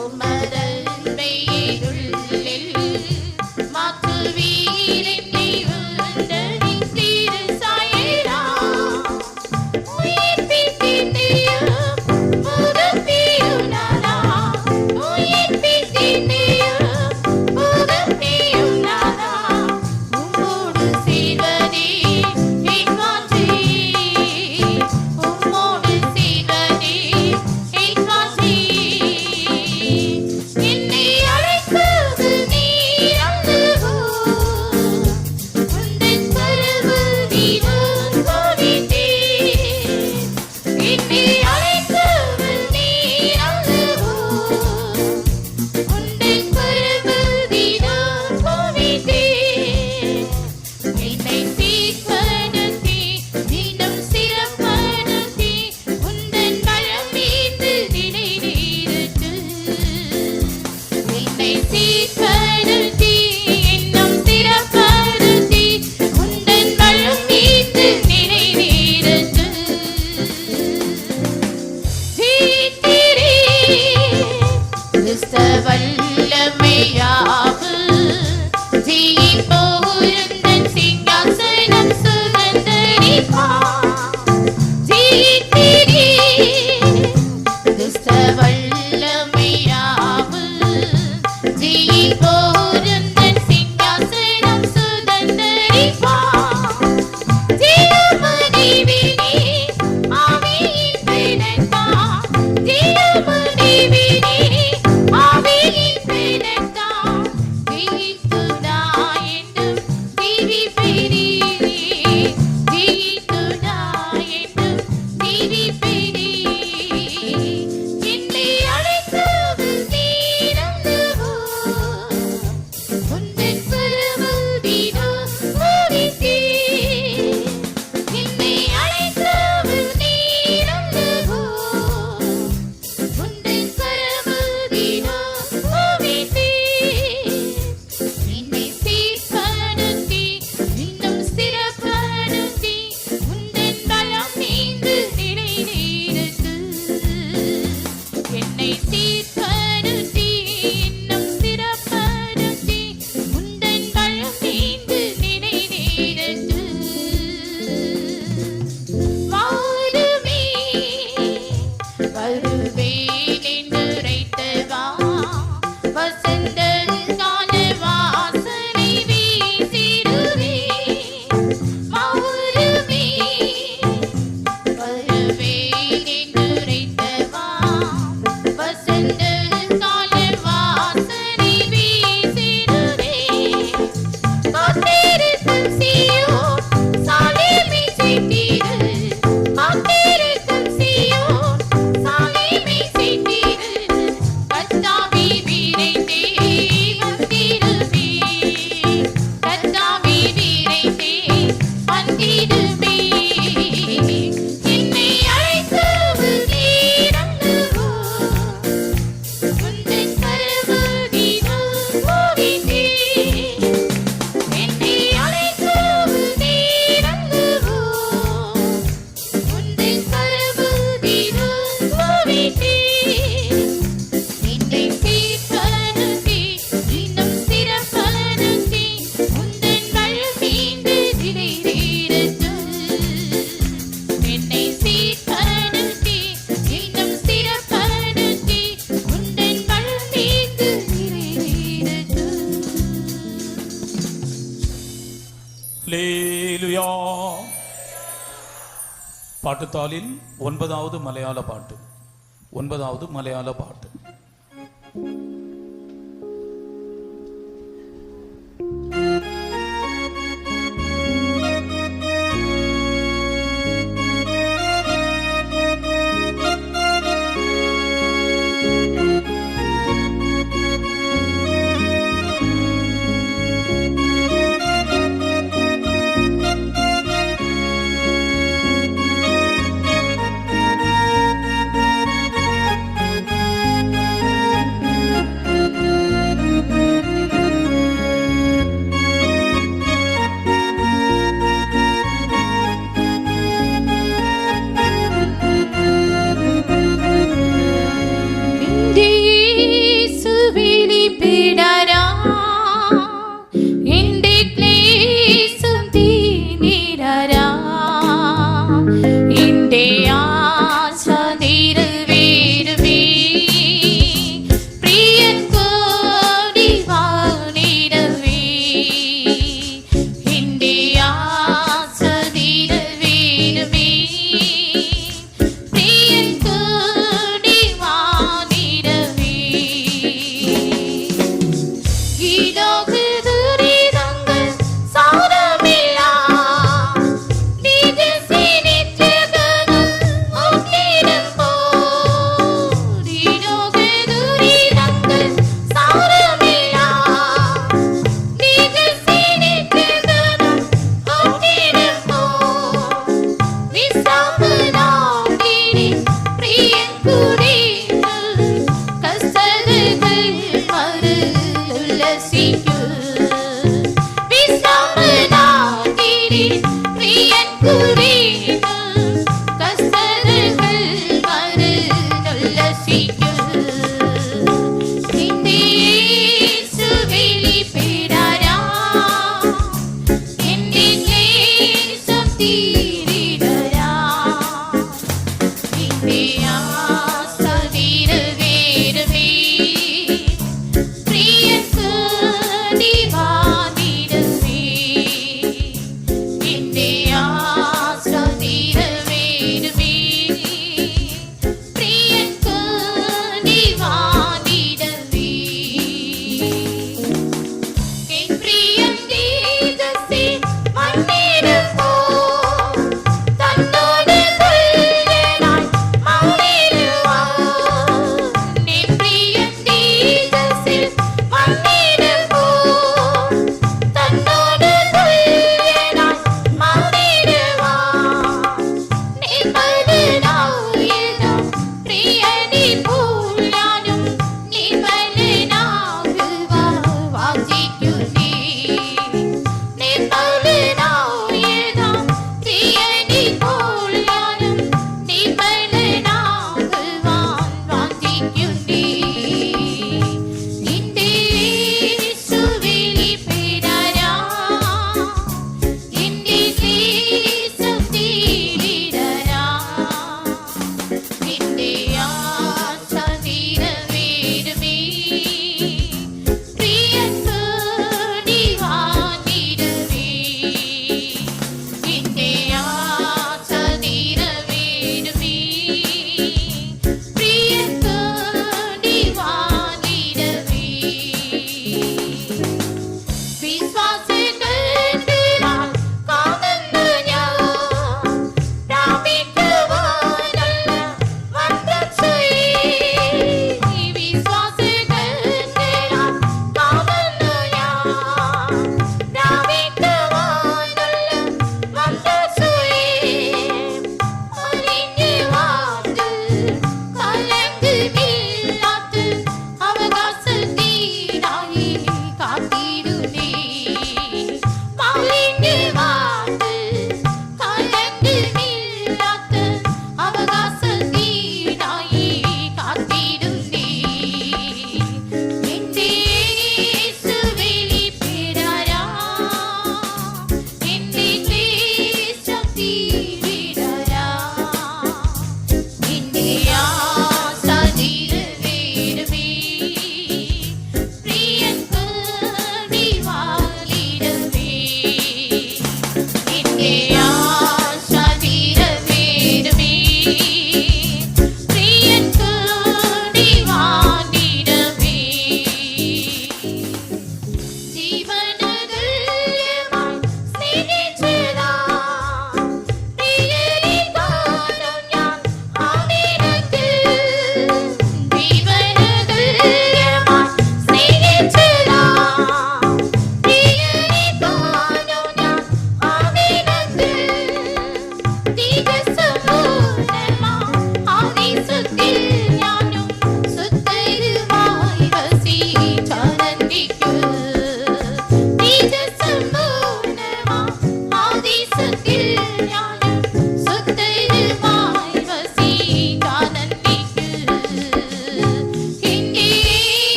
உமதல் வெயிலுள்ளில் மாற்று அல்லேலூயா. பாட்டுத்தாளில் 9வது மலையாள பாட்டு. 9வது மலையாள பாட்டு.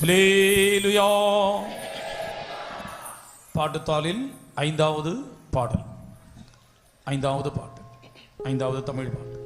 ஹல்லேலூயா. பாட்டுத்தாளில் 5வது பாடல், 5வது பாட்டு, 5வது தமிழ் பாட்டு.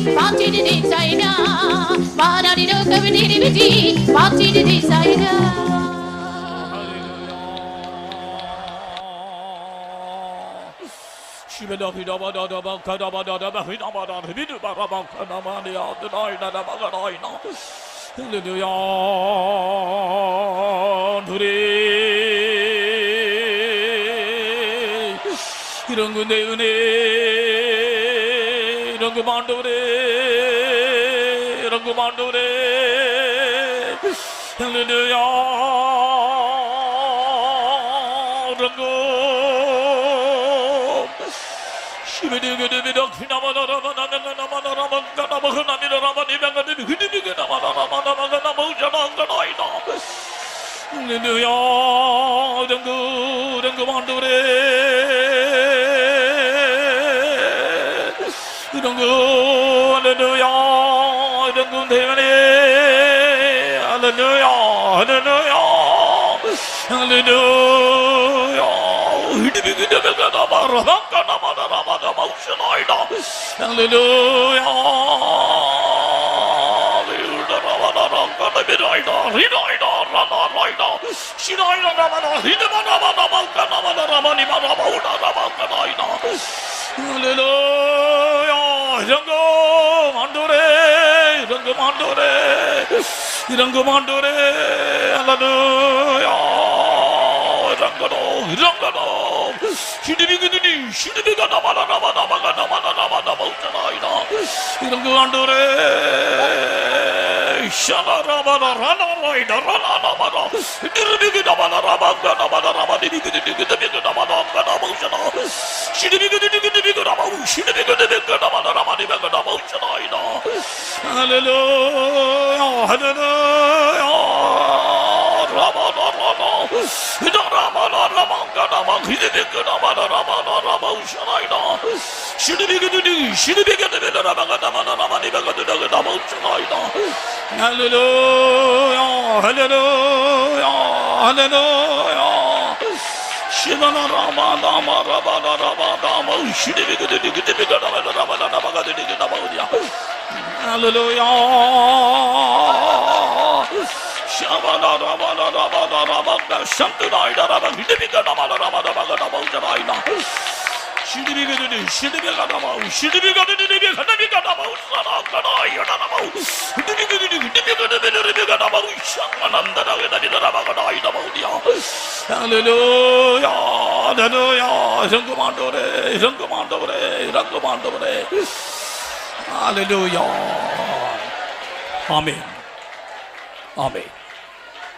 Party designer, Manadi no community, party designer.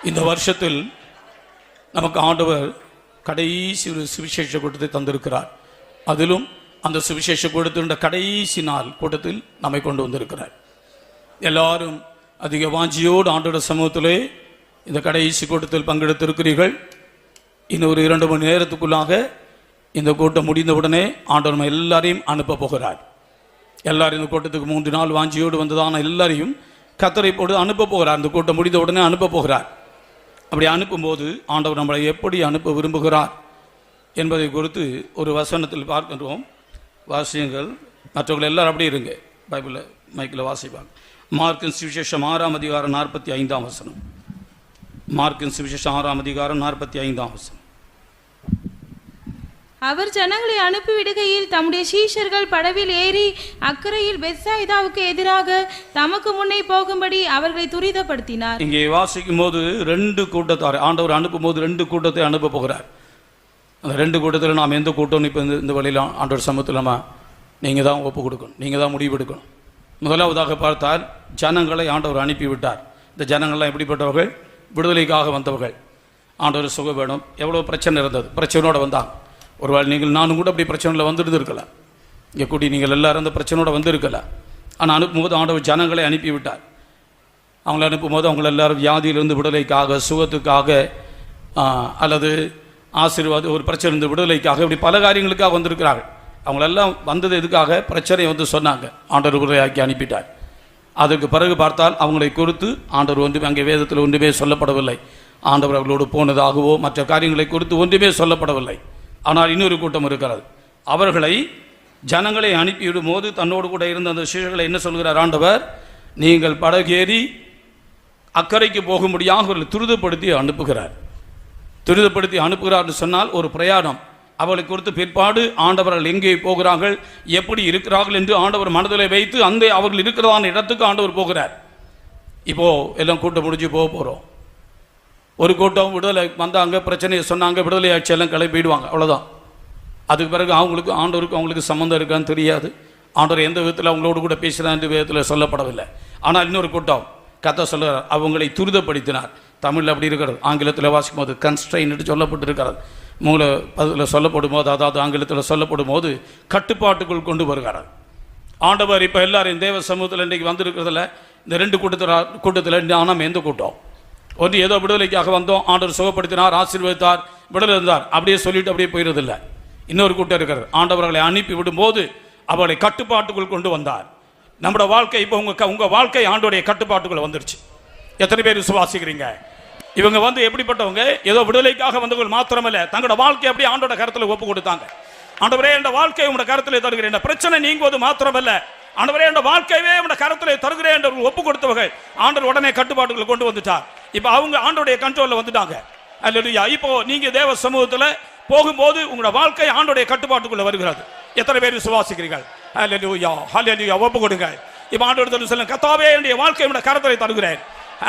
இந்த வருஷத்தில் நமக்கு ஆண்டவர் கடைசி ஒரு சுவிசேஷ கூட்டத்தை தந்திருக்கிறார். அதிலும் அந்த சுவிசேஷ கூட்டத்தின் கடைசி நாள் கூட்டத்தில் நம்மை கொண்டு வந்திருக்கிறார். எல்லாரும் அதிக வாஞ்சியோடு ஆண்டவர் சமூகத்திலே இந்த கடைசி கூட்டத்தில் பங்கெடுத்திருக்கிறீர்கள். இன்னும் ஒரு 2 மணி நேரத்துக்குள்ளாக இந்த கூட்டம் முடிந்தவுடனே ஆண்டவர் நம்ம எல்லாரையும் அனுப்ப போகிறார். எல்லாரும் இந்த கூட்டத்துக்கு 3 நாள் வாஞ்சியோடு வந்ததான எல்லாரையும் கத்தரை போட்டு அனுப்ப போகிறார். இந்த கூட்டம் முடிந்த உடனே அனுப்ப போகிறார். அப்படி அனுப்பும்போது ஆண்டவர் நம்மளை எப்படி அனுப்ப விரும்புகிறார் என்பதை குறித்து ஒரு வசனத்தில் பார்க்கின்றோம். வாசியங்கள் மற்றவர்கள் எல்லாரும் அப்படி இருங்க, பைபிளில் மைக்கில் வாசிப்பாங்க. மார்க்கின் சுவிசேஷம் 6ஆம் அதிகாரம் 45ஆம் வசனம். மார்க்கின் சுவிசேஷம் 6ஆம் அதிகாரம் 45ஆம் வசனம். அவர் ஜனங்களை அனுப்பிவிடுகையில் தம்முடைய சீஷர்கள் படவில் ஏறி அக்கறையில் பெத்சாயிதாவுக்கு எதிராக தமக்கு முன்னே போகும்படி அவர்களை துரிதப்படுத்தினார். இங்கே வாசிக்கும் போது 2 கூட்டத்தார் ஆண்டவர் அனுப்பும் போது 2 கூட்டத்தை அனுப்ப போகிறார். அந்த 2 கூட்டத்தில் நாம் எந்த கூட்டம் இப்போ இந்த வழியில் ஆண்டவர் சமூகத்தில் நம்ம நீங்கள் தான் ஒப்பு கொடுக்கணும், நீங்கள் தான் முடிவெடுக்கணும். முதலாவதாக பார்த்தால் ஜனங்களை ஆண்டவர் அனுப்பிவிட்டார். இந்த ஜனங்கள்லாம் எப்படிப்பட்டவர்கள்? விடுதலைக்காக வந்தவர்கள். ஆண்டவர் சுகம் வேணும். எவ்வளோ பிரச்சனை இருந்தது, பிரச்சனையோடு வந்தாங்க. ஒருவேளை நீங்கள் நானும் கூட அப்படி பிரச்சனையில் வந்துட்டு இருக்கலாம். இங்கே கூட்டி நீங்கள் எல்லாரும் அந்த பிரச்சனையோட வந்திருக்கலாம். ஆனால் அனுப்பும்போது ஆண்டவர் ஜனங்களை அனுப்பிவிட்டார். அவங்களை அனுப்பும்போது அவங்கள எல்லாரும் வியாதியிலிருந்து விடுதலைக்காக, சுகத்துக்காக, அல்லது ஆசீர்வாதம் ஒரு பிரச்சனை இருந்து விடுதலைக்காக, இப்படி பல காரியங்களுக்காக வந்திருக்கிறார்கள். அவங்களெல்லாம் வந்தது எதுக்காக? பிரச்சனையை வந்து சொன்னாங்க, ஆண்டவர் விடுதலையாக்கி அனுப்பிட்டார். அதற்கு பிறகு பார்த்தால் அவங்களை குறித்து ஆண்டவர் ஒன்றுமே அங்கே வேதத்தில் ஒன்றுமே சொல்லப்படவில்லை. ஆண்டவர் அவர்களோடு போனதாகவோ மற்ற காரியங்களை குறித்து ஒன்றுமே சொல்லப்படவில்லை. ஆனால் இன்னொரு கூட்டம் இருக்கிறது. அவர்களை ஜனங்களை அனுப்பிவிடும் போது தன்னோடு கூட இருந்த அந்த சீஷர்களை என்ன சொல்கிறார் ஆண்டவர்? நீங்கள் படகேறி அக்கறைக்கு போகும்படியாக அவர்களை துரிதப்படுத்தி அனுப்புகிறார் என்று சொன்னால் ஒரு பிரயாணம். அவளை குறித்து பிற்பாடு ஆண்டவர்கள் எங்கே போகிறார்கள், எப்படி இருக்கிறார்கள் என்று ஆண்டவர் மனதிலே வைத்து அந்த அவர்கள் இருக்கிறதான இடத்துக்கு ஆண்டவர் போகிறார். இப்போ எல்லாம் கூட்டம் முடிஞ்சு போகிறோம். ஒரு கூட்டம் விடுதலை வந்தாங்க, பிரச்சனையை சொன்னாங்க, விடுதலை ஆட்சி எல்லாம் கிளம்பிடுவாங்க, அவ்வளோதான். அதுக்கு பிறகு அவங்களுக்கு சம்மந்தம் இருக்கான்னு தெரியாது. ஆண்டவர் எந்த விதத்தில் அவங்களோடு கூட பேசுகிறார் என்ற விதத்தில் சொல்லப்படவில்லை. ஆனால் இன்னொரு கூட்டம் கதை சொல்லுகிறார், அவங்களை துரிதப்படுத்தினார். தமிழில் அப்படி இருக்கிறது, ஆங்கிலத்தில் வாசிக்கும் போது கன்ஸ்ட்ரெயின் சொல்லப்பட்டிருக்கிறது. அதில் சொல்லப்படும் போது, அதாவது ஆங்கிலத்தில் சொல்லப்படும் போது கட்டுப்பாட்டுக்குள் கொண்டு வருகிறார் ஆண்டவர். இப்போ எல்லாரும் தேவ சமூகத்தில் இன்றைக்கு வந்திருக்கிறதுல இந்த ரெண்டு கூட்டத்தில் நாம் எந்த கூட்டம்? ஒன்று ஏதோ விடுதலைக்காக வந்தோம், ஆண்டவர் சுகப்படுத்தினார், ஆசீர்வதித்தார், விடுதலை இருந்தார், அப்படியே சொல்லிட்டு அப்படியே போயிடுறதில்லை. இன்னொரு கூட்டம் இருக்கிறது, ஆண்டவர்களை அனுப்பி விடும்போது அவர்களை கட்டுப்பாட்டுக்குள் கொண்டு வந்தார். நம்மளோட வாழ்க்கை இப்போ உங்க வாழ்க்கை ஆண்டோடைய கட்டுப்பாட்டுக்குள்ள வந்துருச்சு. எத்தனை பேர் விசுவாசிக்கிறீங்க? இவங்க எப்படிப்பட்டவங்க? ஏதோ விடுதலைக்காக வந்தவர்கள் மாத்திரமல்ல, தங்களோட வாழ்க்கை அப்படியே ஆண்டோட கருத்துல ஒப்பு கொடுத்தாங்க. ஆண்டவரே, இந்த வாழ்க்கையை உங்களோட கருத்துல தருகிறேன், இந்த பிரச்சனை நீங்குவது மாத்திரமல்ல, ஆண்டவரே இந்த வாழ்க்கையே உங்களோட கருத்துல தருகிறேன் என்று ஒப்பு கொடுத்தவர்கள் ஆண்டவர் உடனே கட்டுப்பாட்டுக்குள்ள கொண்டு வந்துட்டார். இப்ப அவங்க ஆண்டோடைய கண்ட்ரோல்ல வந்துட்டாங்க. அல்லேலூயா. இப்போ நீங்க தேவ சமூகத்துல போகும்போது உங்களோட வாழ்க்கை ஆண்டோடைய கட்டுப்பாட்டுக்குள்ள வருகிறது. எத்தனை பேர் விசுவாசிக்கிறீர்கள்? அல்லேலூயா, ஹல்லேலூயா. ஒப்பு கொடுங்க. இப்ப ஆண்டவர் சொல்லுங்க, கர்த்தாவே என்னுடைய வாழ்க்கை உங்களோட கரத்திலே தருகிறேன்.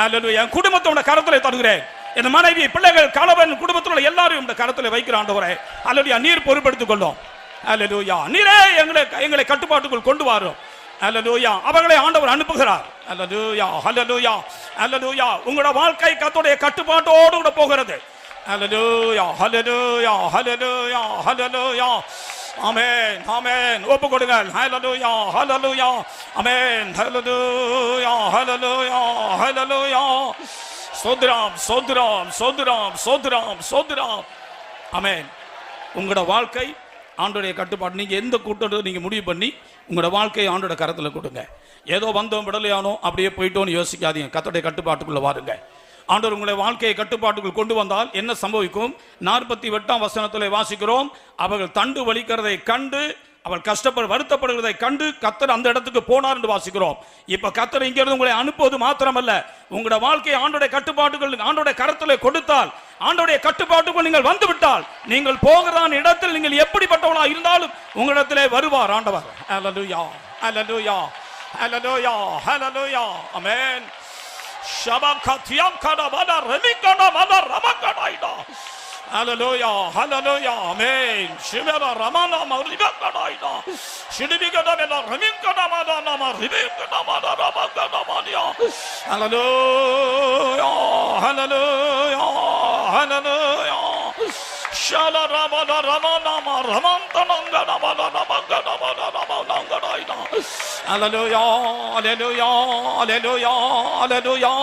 அல்லேலூயா. என் குடும்பத்தை உங்களோட கரத்திலே தருகிறேன். என் மனைவி, பிள்ளைகள், கணவன், குடும்பத்தில் எல்லாரும் இந்த கரத்திலே வைக்கிற ஆண்டவரே, அல்லேலூயா, நீர் பொறுப்பெடுத்துக் கொள்ளும். அல்லேலூயா. நீரே எங்களை கட்டுப்பாட்டுக்குள் கொண்டு வரும். அல்லேலூயா. அவர்களை ஆண்டவர் அனுப்புகிறார். அல்லேலூயா, ஹல்லேலூயா, அல்லேலூயா. உங்களோட வாழ்க்கை கர்த்தருடைய கட்டுப்பாட்டோடு கூட போகிறது. அல்லேலூயா, ஹல்லேலூயா, ஹல்லேலூயா, ஹல்லேலூயா. ஆமென், ஆமென். ஒப்பு கொடுங்க. ஹல்லேலூயா, ஹல்லேலூயா, ஆமென். ஹல்லேலூயா, ஹல்லேலூயா, ஹல்லேலூயா. சோத்ராம், சோத்ராம், சோத்ராம், சோத்ராம், சோத்ராம். ஆமென். உங்களோட வாழ்க்கை ஆண்டோடைய கட்டுப்பாடு. நீங்க எந்த கூட்டத்தை நீங்க முடிவு பண்ணி உங்களோட வாழ்க்கையை ஆண்டோட கரத்துல கொடுங்க. ஏதோ வந்தோம் விடலையானோ அப்படியே போயிட்டோன்னு யோசிக்காதீங்க. கர்த்தருடைய கட்டுப்பாட்டுக்குள்ள வாருங்க. ஆண்டவர் உங்களை வாழ்க்கையை கட்டுப்பாட்டுக்குள் கொண்டு வந்தால் என்ன சம்பவிக்கும்? 48ஆம் வசனத்தில் வாசிக்கிறோம், அவர்கள் தண்டு வலிக்கிறதை கண்டு, அவள் வருத்தப்படுகிறதை கண்டு கர்த்தர் அந்த இடத்துக்கு போனார் என்று வாசிக்கிறோம். இப்ப கர்த்தர் இங்கிருந்து உங்களை அனுப்புவது மாத்திரமல்ல, உங்களுடைய வாழ்க்கையை ஆண்டோடைய கட்டுப்பாட்டுகள் ஆண்டோடைய கரத்தில் கொடுத்தால், ஆண்டோடைய கட்டுப்பாட்டுக்குள் நீங்கள் வந்து விட்டால், நீங்கள் போகிறதான இடத்தில் நீங்கள் எப்படிப்பட்டவளா இருந்தாலும் உங்களிடத்திலே வருவார் ஆண்டவர். ஹல்லேலூயா, ஹல்லேலூயா, ஹல்லேலூயா, ஹல்லேலூயா. ஆமென். Hallelujah, hallelujah, amen. Shimera ramana maribaka daida. Shidibika damena ramika damada nama ribika damada rabaka damania. Hallelujah, hallelujah, hallelujah. Shala ramana ramana ramanta nanga damada rabaka damada rabaka daida. Hallelujah, hallelujah, hallelujah, hallelujah.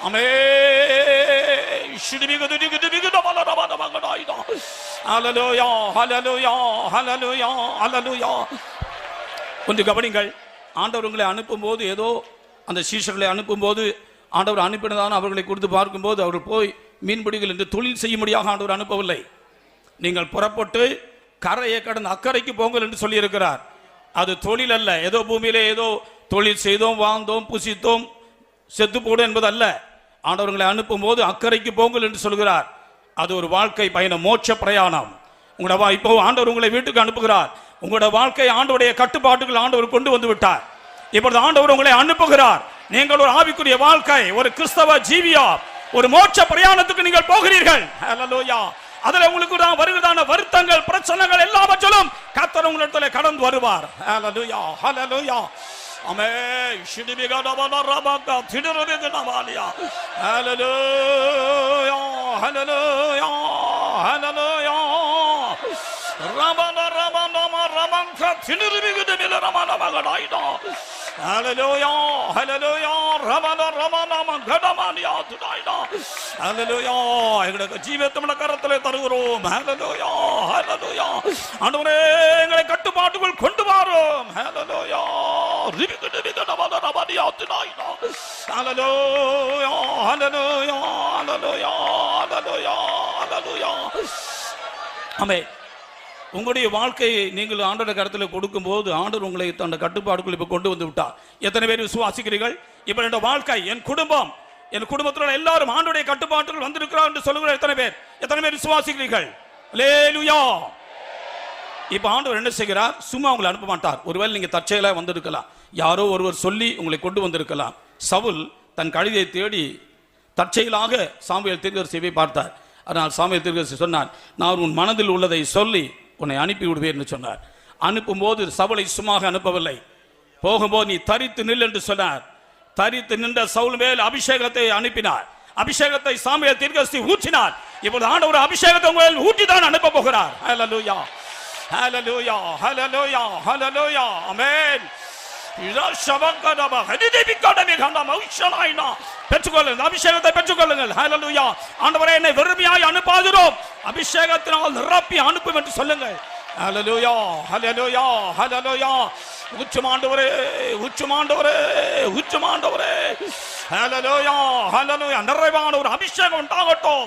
Amen. Shidibika dibika damada rabada rabaka daida. Hallelujah, hallelujah, hallelujah, hallelujah. கொஞ்சம் கவனிங்கள். ஆண்டவர் உங்களை அனுப்பும்போது, ஏதோ அந்த சீஷர்களை அனுப்பும்போது ஆண்டவர் அனுப்பினதான அவர்களை குறித்து பார்க்கும்போது அவர்கள் போய் மீன்பிடிகள் என்று தொழில் செய்யும்படியாக ஆண்டவர் அனுப்பவில்லை. நீங்கள் புறப்பட்டு கரையை கடந்து அக்கறைக்கு போங்கள் என்று சொல்லியிருக்கிறார். அது தொழில் அல்ல. ஏதோ பூமியிலே ஏதோ தொழில் செய்தோம், வாழ்ந்தோம், புசித்தோம், செத்து போடும் என்பது அல்ல. ஆண்டவர்களை அனுப்பும் போது அக்கறைக்கு போங்கள் என்று சொல்கிறார். அது ஒரு வாழ்க்கை பயணம், மோட்ச பிரயாணம். உங்களோட இப்போ ஆண்டவர் உங்களை வீட்டுக்கு அனுப்புகிறார். உங்களோட வாழ்க்கை ஆண்டவருடைய கட்டுப்பாட்டுகள் ஆண்டவர் கொண்டு வந்து விட்டார். இப்பொழுது ஆண்டவர் உங்களை அனுப்புகிறார். நீங்கள் ஒரு ஆவிக்குரிய வாழ்க்கை, ஒரு கிறிஸ்தவ ஜீவியா, ஒரு மோட்ச பிரயாணத்துக்கு நீங்கள் போகிறீர்கள். ஹல்லேலூயா. அதுல உங்களுக்கு வருகிறதான வருத்தங்கள், பிரச்சனைகள் எல்லாவற்றிலும் கர்த்தர் உங்களிடத்தில் கடந்து வருவார். ஹல்லேலூயா, ஹல்லேலூயா. ஆமென். ஷிடிபிகடவன ரபக திடரபிகனமாலியா. ஹல்லேலூயா, ஹல்லேலூயா, ஹல்லேலூயா. ரபன ரபன ரமங்க திடரபிகதமில ரமன மகடாயிடா. Hallelujah, hallelujah, ramana ramana mangadamaniya tudaida. Hallelujah. எங்களுடைய ஜீவத்தை நம்ம கரத்திலே தருகிறோம். Hallelujah, hallelujah. ஆண்டவரே, எங்களை கட்டுப்பாட்டுக்குள் கொண்டு வாரும். Hallelujah. ரிபிகடமனியா துதாயிடா. Hallelujah, hallelujah, hallelujah, hallelujah, hallelujah. ஆமென். உங்களுடைய வாழ்க்கையை நீங்கள் ஆண்டோட கருத்தில் கொடுக்கும் போது ஆண்டவர் உங்களை தன் கட்டுப்பாடுக்குள் இப்ப கொண்டு வந்து விட்டார். எத்தனை பேர் விசுவாசிக்கிறீர்கள்? இப்ப என்னோட வாழ்க்கை, என் குடும்பம், என் குடும்பத்தில் எல்லாரும் ஆண்டோடைய கட்டுப்பாட்டுகள் வந்திருக்கிறார் என்று சொல்லுகிற எத்தனை பேர் விசுவாசிக்கிறீர்கள்? அல்லேலூயா. இப்ப ஆண்டவர் என்ன செய்கிறார்? சும்மா உங்களை அனுப்ப மாட்டார். ஒருவேளை நீங்க தற்செயலா வந்திருக்கலாம், யாரோ ஒருவர் சொல்லி உங்களை கொண்டு வந்திருக்கலாம். சவுல் தன் கழுதையை தேடி தற்செயலாக சாமுவேல் தீர்க்கதரிசியை பார்த்தார். அதனால் சாமுவேல் தீர்க்கதரிசி சொன்னார், நான் உன் மனதில் உள்ளதை சொல்லி உன்னை அனுப்பி விடுவேன் என்று சொன்னார். அனுப்பும் போது சவுலை சும்மாக அனுப்பவில்லை. போகும்போது நீ தரித்து நில் என்று சொன்னார். தரித்து நின்ற சவுல் மேல் அபிஷேகத்தை அனுப்பினார். அபிஷேகத்தை சாமுவேல் தீர்க்கதரிசி ஊற்றினார். இப்போது ஆண்டவர் அபிஷேகத்தை மேல் ஊற்றிதான் அனுப்ப போகிறார். ஹல்லேலூயா, ஹல்லேலூயா, ஹல்லேலூயா, ஹல்லேலூயா, ஆமென். பெற்றுக்கொள்ளுங்கள், அபிஷேகத்தை பெற்றுக்கொள்ளுங்கள். ஹல்லேலூயா. ஆண்டவரே, என்னை வெறுமையாய் அனுப்பாதிரும், அபிஷேகத்தினால் நிரப்பி அனுப்பும் என்று சொல்லுங்கள். ஹல்லேலூயா, ஹல்லேலூயா, ஹல்லேலூயா. உச்சமாண்டவரே, உச்சமாண்டவரே, உச்சமாண்டவரே. ஹல்லேலூயா, ஹல்லேலூயா. நிறைவான ஒரு அபிஷேகம் உண்டாகட்டும்.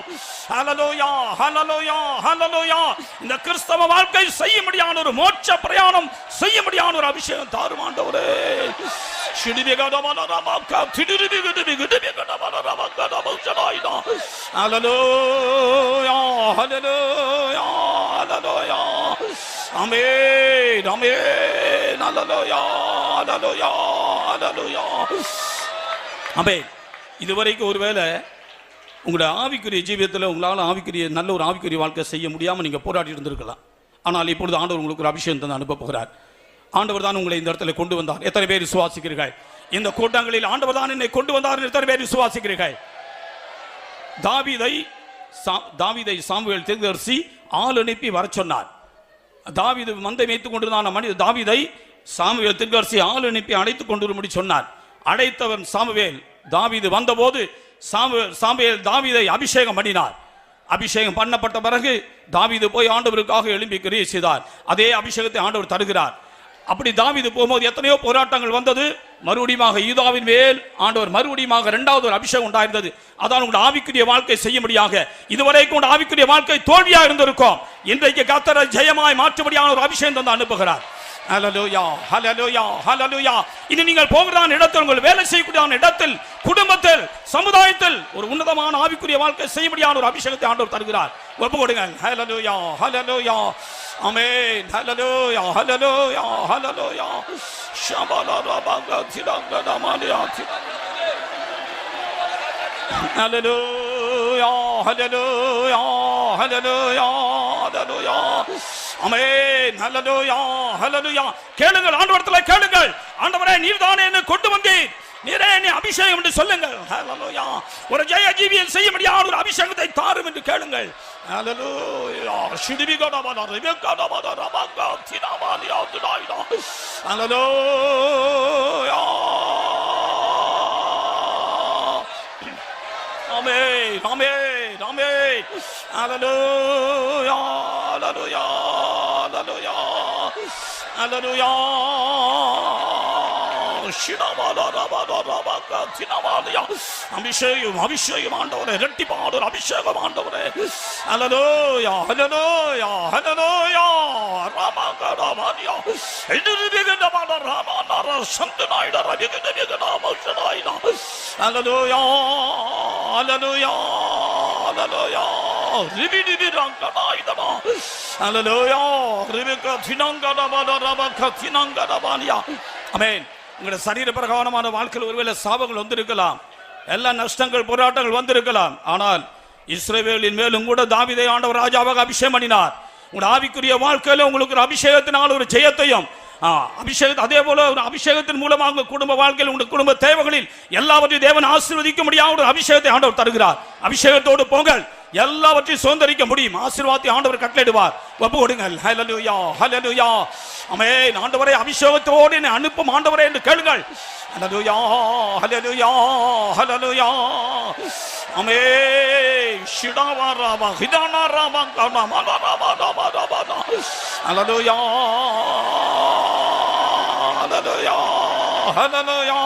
ஹல்லேலூயா, ஹல்லேலூயா, ஹல்லேலூயா. இந்த கிறிஸ்தவ வாழ்க்கை செய்ய முடியாத ஒரு மோட்ச பிரயாணம் செய்ய முடியாத ஒரு அபிஷேகம் தாரும் ஆண்டவரே. ஹல்லேலூயா, ஹல்லேலூயா, ஹல்லேலூயா. ஆமென், ஆமென். ஹல்லேலூயா, ஹல்லேலூயா, ஹல்லேலூயா. ஆமென். இதுவரைக்கும் ஒருவேளை உங்களுடைய ஆவிக்குரிய ஜீவியத்தில் உங்களால் ஆவிக்குரிய நல்ல ஒரு ஆவிக்குரிய வாழ்க்கை செய்ய முடியாமல் நீங்கள் போராடி இருந்திருக்கலாம். ஆனால் இப்பொழுது ஆண்டவர் உங்களுக்கு ஒரு அபிஷேகம் தந்து அனுப்ப போகிறார். ஆண்டவர் தான் உங்களை இந்த இடத்துல கொண்டு வந்தார். எத்தனை பேர் விசுவாசிக்கிறீர்கள்? இந்த கூட்டங்களில் ஆண்டவர் தான் என்னை கொண்டு வந்தார். எத்தனை பேர் விசுவாசிக்கிறீர்கள்? தாவீதை சாமுவேல் தீர்க்கதரிசி ஆள் அனுப்பி வர சொன்னார். தாவீது மந்தை மேய்த்துக் கொண்டிருந்தான். மனித தாவீதை சாமுவேல் தீர்க்கதரிசி ஆள் அனுப்பி அழைத்துக் கொண்டு வரும்படி சொன்னார். அழைத்தவன் சாமுவேல். தாவீது வந்தபோது சாமுவேல் தாவீதை அபிஷேகம் பண்ணினார். அபிஷேகம் பண்ணப்பட்ட பிறகு தாவீது போய் ஆண்டவருக்காக எழும்பி கிரியை செய்தார். அதே அபிஷேகத்தை ஆண்டவர் தருகிறார். அப்படி தாவீது போகும்போது எத்தனையோ போராட்டங்கள் வந்தது. மறுபடியும் யூதாவின் மேல் ஆண்டவர் மறுபடியும் இரண்டாவது ஒரு அபிஷேகம் உண்டாயிருந்தது. அதான் உங்கள் ஆவிக்குரிய வாழ்க்கை செய்ய முடியாக இதுவரைக்கும் உங்கள் ஆவிக்குரிய வாழ்க்கை தோல்வியா இருந்திருக்கும். இன்றைக்கு கர்த்தர் ஜெயமாய் மாற்றும்படியான ஒரு அபிஷேகம் தந்து அனுப்புகிறார். ஹல்லேலூயா, ஹல்லேலூயா, ஹல்லேலூயா. இனி நீங்கள் போகிறதான இடத்தில், உங்கள் வேலை செய்யக்கூடிய இடத்தில், குடும்பத்தில், சமுதாயத்தில் ஒரு உன்னதமான ஆவிக்குரிய வாழ்க்கை செய்யப்படியான ஒரு அபிஷேகத்தை ஆண்டவர் தருகிறார். ஒப்பு கொடுங்கள். ஹல்லேலூயா, ஹல்லேலூயா, ஆமென். ஹல்லேலூயா, ஹல்லேலூயா, ஹல்லேலூயா. ஷபலரபக திரங்கடமாலியா. ஹல்லேலூயா, ஹல்லேலூயா, ஹல்லேலூயா, ஹல்லேலூயா. ஆமென். ஹல்லேலூயா, ஹல்லேலூயா. கேளுங்கள், ஆண்டவரிடத்தில் கேளுங்கள். ஆண்டவரே, நீர்தானே என்னை கொண்டு வந்தீர், நீரே என்னை அபிஷேகம் என்று சொல்லுங்கள். ஹல்லேலூயா. ஒரு ஜெய ஜீவியம் செய்ய முடியாத ஒரு அபிஷேகத்தை தாரும் என்று கேளுங்கள். ஹல்லேலூயா. ஷிடிபிகடபத ரிபகடபத ரபக தினமாலியா துடாயிடா. ஹல்லேலூயா. ஆமென், ஆமென், ஆமென். ஹல்லேலூயா, ஹல்லேலூயா, ஹல்லேலூயா, ஹல்லேலூயா. அபிஷேகம், அபிஷேகம் ஆண்டவரே, இரட்டிப்பான ஒரு அபிஷேகம் ஆண்டவரே. ஹல்லேலூயா, ஹல்லேலூயா, ஹல்லேலூயா. ராமகடமானியா எதிரிகடமான ராமனார சந்தனாயிட ரவிகடவிகடமௌஷனாயிட. ஹல்லேலூயா, ஹல்லேலூயா, ஹல்லேலூயா. ரிபிடிபிரங்கடாயிடமா. ஹல்லேலூயா. ரிபிக தினங்கடபத ரபக தினங்கடபானியா. ஆமென். உங்களுடைய சரீர பிரகாரமான வாழ்க்கையில் ஒருவேளை சாபங்கள் வந்திருக்கலாம், எல்லா நஷ்டங்கள் போராட்டங்கள் வந்திருக்கலாம். ஆனால் இஸ்ரவேலின் மேலும் கூட தாவீதை ஆண்டவர் ராஜாவாக அபிஷேகம் பண்ணினார். உங்களுடைய ஆவிக்குரிய வாழ்க்கையில உங்களுக்கு ஒரு அபிஷேகத்தினால் ஒரு ஜெயத்தையும் அதே போல ஒரு அபிஷேகத்தின் மூலமாக குடும்ப வாழ்க்கையில் உங்களுடைய குடும்ப தேவைகளில் எல்லாவற்றையும் தேவன் ஆசீர்வதிக்க முடியாத ஒரு அபிஷேகத்தை ஆண்டவர் தருகிறார். அபிஷேகத்தோடு போங்கள், எல்லாவற்றையும் சுதந்திரிக்க முடியும். ஆசீர்வாதத்தை ஆண்டவர் கட்டளையிடுவார். ஒப்பு கொடுங்கள். ஹல்லேலூயா, ஹல்லேலூயா. ஆமென். ஆண்டவரே, அபிஷேகத்தோடு என்னை அனுப்பும் ஆண்டவரே என்று கேளுங்கள். ஹல்லேலூயா, ஹல்லேலூயா, ஹல்லேலூயா. ஆமென். ஷிடாவாராபா ஹிதானாராபா கமாமாராபாராபாராபா. ஹல்லேலூயா, ஹல்லேலூயா, ஹல்லேலூயா.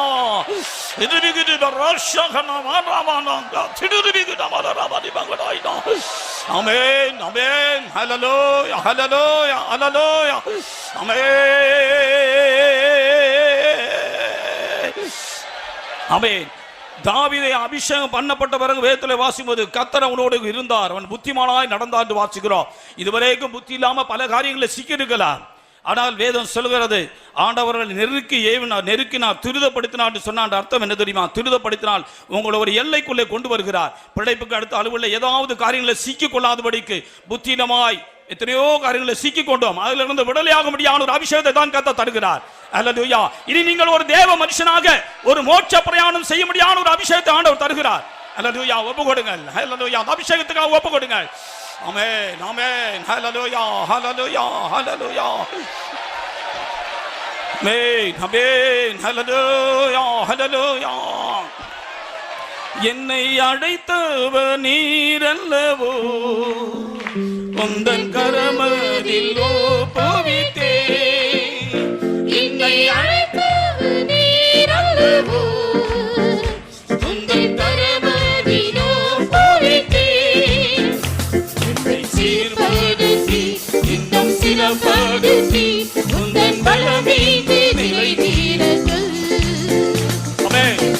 இதுவிகிது ரஷகனமாராபானாங்க திடுவிகிதமாராபாதி பங்கடாயினா. ஆமென் ஆமென் ஹல்லேலூயா ஹல்லேலூயா ஹல்லேலூயா ஆமென் ஆமென். தாவீதை அபிஷேகம் பண்ணப்பட்ட பிறகு வேதத்தில் வாசிக்கும்போது கர்த்தர் அவனோடு இருந்தார், அவன் புத்திமானாய் நடந்தான் என்று வாசிக்கிறோம். இதுவரைக்கும் புத்தி இல்லாம பல காரியங்களை சிக்கியிருக்கலாம். ஆனால் வேதம் சொல்கிறது ஆண்டவர்கள் நெருக்கினார் துரிதப்படுத்தினார் என்று சொன்ன அர்த்தம் என்ன தெரியுமா? துரிதப்படுத்தினால் உங்களை ஒரு எல்லைக்குள்ளே கொண்டு வருகிறார். பிழைப்புக்கு அடுத்த அலுவலில் ஏதாவது காரியங்களை சிக்கிக் கொள்ளாதபடிக்கு புத்தினமாய் எத்தனையோ காரியங்களை சிக்கிக் கொண்டோம். அதில் இருந்து விடலையாக முடியாத ஒரு அபிஷேகத்தை தான் கர்த்தர் தருகிறார். அல்லேலூயா. இனி நீங்கள் ஒரு தேவ மனுஷனாக ஒரு மோட்ச பிரயாணம் செய்ய முடியாத ஒரு அபிஷேகத்தை ஆண்டவர் தருகிறார். அல்லேலூயா. ஒப்பு கொடுங்கள். அல்லேலூயா. அந்த அபிஷேகத்துக்காக ஒப்பு கொடுங்கள். ஆமென் ஆமென் ஹல்லேலூயா ஹல்லேலூயா ஹல்லேலூயா ஆமென் ஆமென் ஹல்லேலூயா ஹல்லேலூயா. என்னை அழைத்தவர் நீர் அல்லவோ, உந்தன் கரமதில் ஒப்புவித்தே. என்னை அழைத்தவர் நீர் அல்லவோ, உந்தன் கரமதில் ஒப்புவித்தே. என்னை சீர்படுத்தி இன்னும் சிறப்படுத்தி உந்தன் பலமீது நிலைத்தீரர்கள்.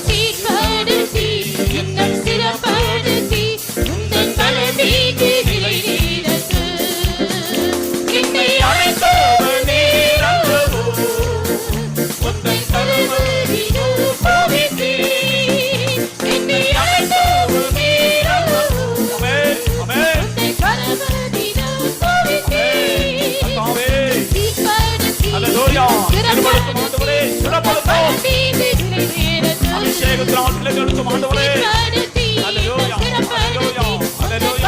சீர்படுத்தி இன்னும் சிறப்படுத்தி உந்தன் பலமீது நிலைத்தீரர்கள். என்னை அழைத்தவர் நீர் அல்லவோ, உந்தன் கரமதில் ஒப்புவித்தே. என்னை அழைத்தவர் நீர் அல்லவோ, உந்தன் கரமதில் ஒப்புவித்தே. சீர்படுத்தி அல்லேலூயா. திருமணத்தும் ஆண்டவரே சிறப்படுத்தும் பலமீது நிலைத்தீரர்கள். அபிஷேகத்தினால் நிலைநிறுத்தும் ஆண்டவரே. அல்லேலூயா அல்லேலூயா அல்லேலூயா.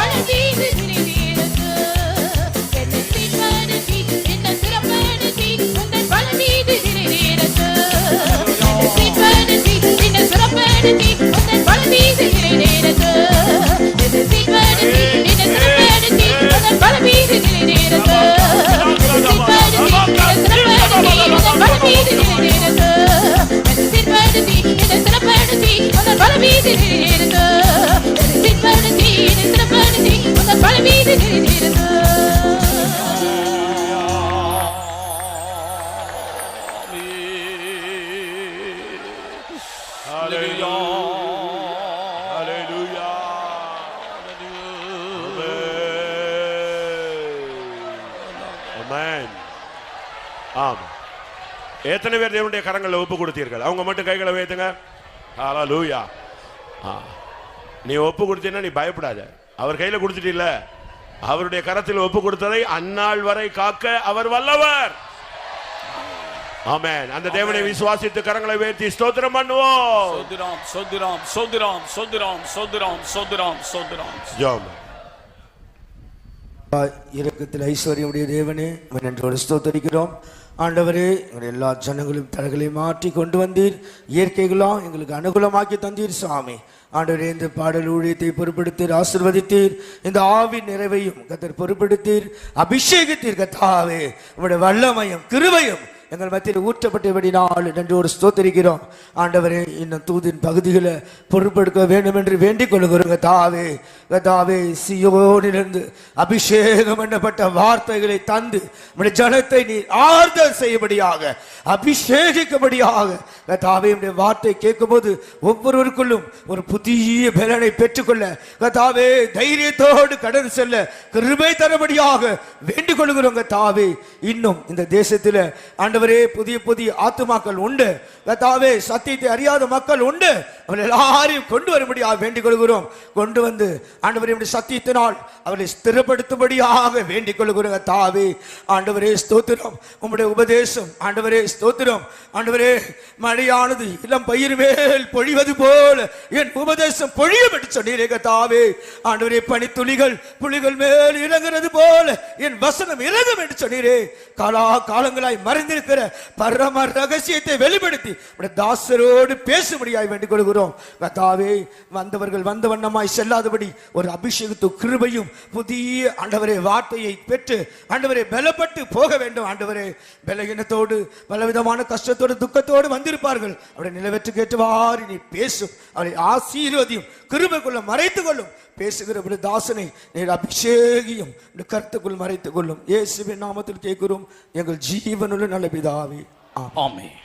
Hallelujah. Hallelujah. Amen. ஆமா. எத்தனை பேர் தேவனுடைய கரங்களை ஒப்பு கொடுத்தீர்கள்? அவங்க மட்டும் கைகளை வைத்துங்க. ஹalleluya. நீ ஒப்பு கொடுத்தீன்னா நீ பயப்படாத. அவர் கையில கொடுத்துட்டீல்ல, அவருடைய கரத்தில் ஒப்பு கொடுத்ததை அந்நாள் வரை காக்க அவர் வல்லவர். ஆமென். அந்த தேவனை விசுவாசித்து கரங்களை உயர்த்தி ஸ்தோத்திரம் பண்ணுவோம். சோதரம் சோதரம் சோதரம் சோதரம் சோதரம் சோதரம் சோதரம். ஜெபம். இரக்கத்தில் ஐஸ்வர்யமுடைய தேவனே, நன்றோடு ஸ்தோத்தரிக்கிறோம். ஆண்டவரே, எங்களுடைய எல்லா ஜனங்களும் தலைகளை மாற்றி கொண்டு வந்தீர், இயற்கைகளாம் எங்களுக்கு அனுகூலமாக்கி தந்தீர் சுவாமி. ஆண்டவரே, இந்த பாடல் ஊழியத்தை பொறுப்படுத்தீர், ஆசீர்வதித்தீர். இந்த ஆவி நிறைவையும் கர்த்தர் பொறுப்படுத்தீர், அபிஷேகத்தீர். கர்த்தாவே, உங்களுடைய வல்லமையும் கிருபையும் எங்கள் மத்தியில் ஊற்றப்பட்டபடினால் நன்றோடு ஸ்தோத்தரிக்கிறோம். ஆண்டவரே, இன்னும் தூதின் பகுதிகளை பொறுப்பெடுக்க வேண்டும் என்று வேண்டிக் கொள்கிறோம். கர்த்தாவே, கர்த்தாவே, சீயோனிலிருந்து அபிஷேகம் பண்ணப்பட்ட வார்த்தைகளை தந்து நம்முடைய ஜனத்தை நீ ஆறுதல் செய்யும்படியாக, அபிஷேகிக்கும்படியாக கர்த்தாவே, நம்முடைய வார்த்தை கேட்கும்போது ஒவ்வொருவருக்குள்ளும் ஒரு புதிய பலனை பெற்றுக்கொள்ள கர்த்தாவே, தைரியத்தோடு கடந்து செல்ல கிருபை தரபடியாக வேண்டிக் கொள்கிறோம். கர்த்தாவே, இன்னும் இந்த தேசத்தில் ஆண்டவரே, புதிய புதிய ஆத்துமாக்கள் உண்டு கர்த்தாவே, சத்தியத்தை அறியாத மக்கள் உண்டு. அவர்கள் எல்லாரையும் கொண்டு வரும்படியாக வேண்டிக் கொள்கிறோம். கொண்டு வந்து ஆண்டவரே, சத்தியத்தினால் அவரை ஸ்திரப்படுத்தும்படியாக வேண்டிக் கொள்கிறோம். கர்த்தாவே, ஆண்டவரே ஸ்தோத்திரம். உம்முடைய உபதேசம் ஆண்டவரே ஸ்தோத்திரம். ஆண்டவரே, மழையானது இளம் பயிர் மேல் பொழிவது போல என் உபதேசம் பொழியும் என்று சொன்னீரே. கர்த்தாவே, ஆண்டவரே, பனித்துளிகள் புலிகள் மேல் இறங்குறது போல என் வசனம் இறங்கும் என்று சொன்னீரே. காலா காலங்களாய் மறைந்திருக்கிற பரம ரகசியத்தை வெளிப்படுத்தி தாசரோடு பேசும்படியாய் வேண்டிக் கொள்கிறோம். ஜெபிக்கிறோம். கர்த்தாவே, வந்தவர்கள் வந்த வண்ணமாய் செல்லாதபடி ஒரு அபிஷேகத்து கிருபையும் புதிய ஆண்டவரே வார்த்தையை பெற்று ஆண்டவரே பலப்பட்டு போக வேண்டும். ஆண்டவரே, பலகீனத்தோடு பலவிதமான கஷ்டத்தோடு துக்கத்தோடு வந்திருப்பார்கள். அவருடைய நிலவற்றுக்கு ஏற்றவாறு நீ பேசும், அவரை ஆசீர்வதியும், கிருபைக்குள்ள மறைத்துக் கொள்ளும். பேசுகிற தாசனை நீர் அபிஷேகியும் கருத்துக்குள் மறைத்துக் கொள்ளும். இயேசுவின் நாமத்தில் கேட்கிறோம் எங்கள் ஜீவனுள்ள நல்ல பிதாவே. ஆமென்.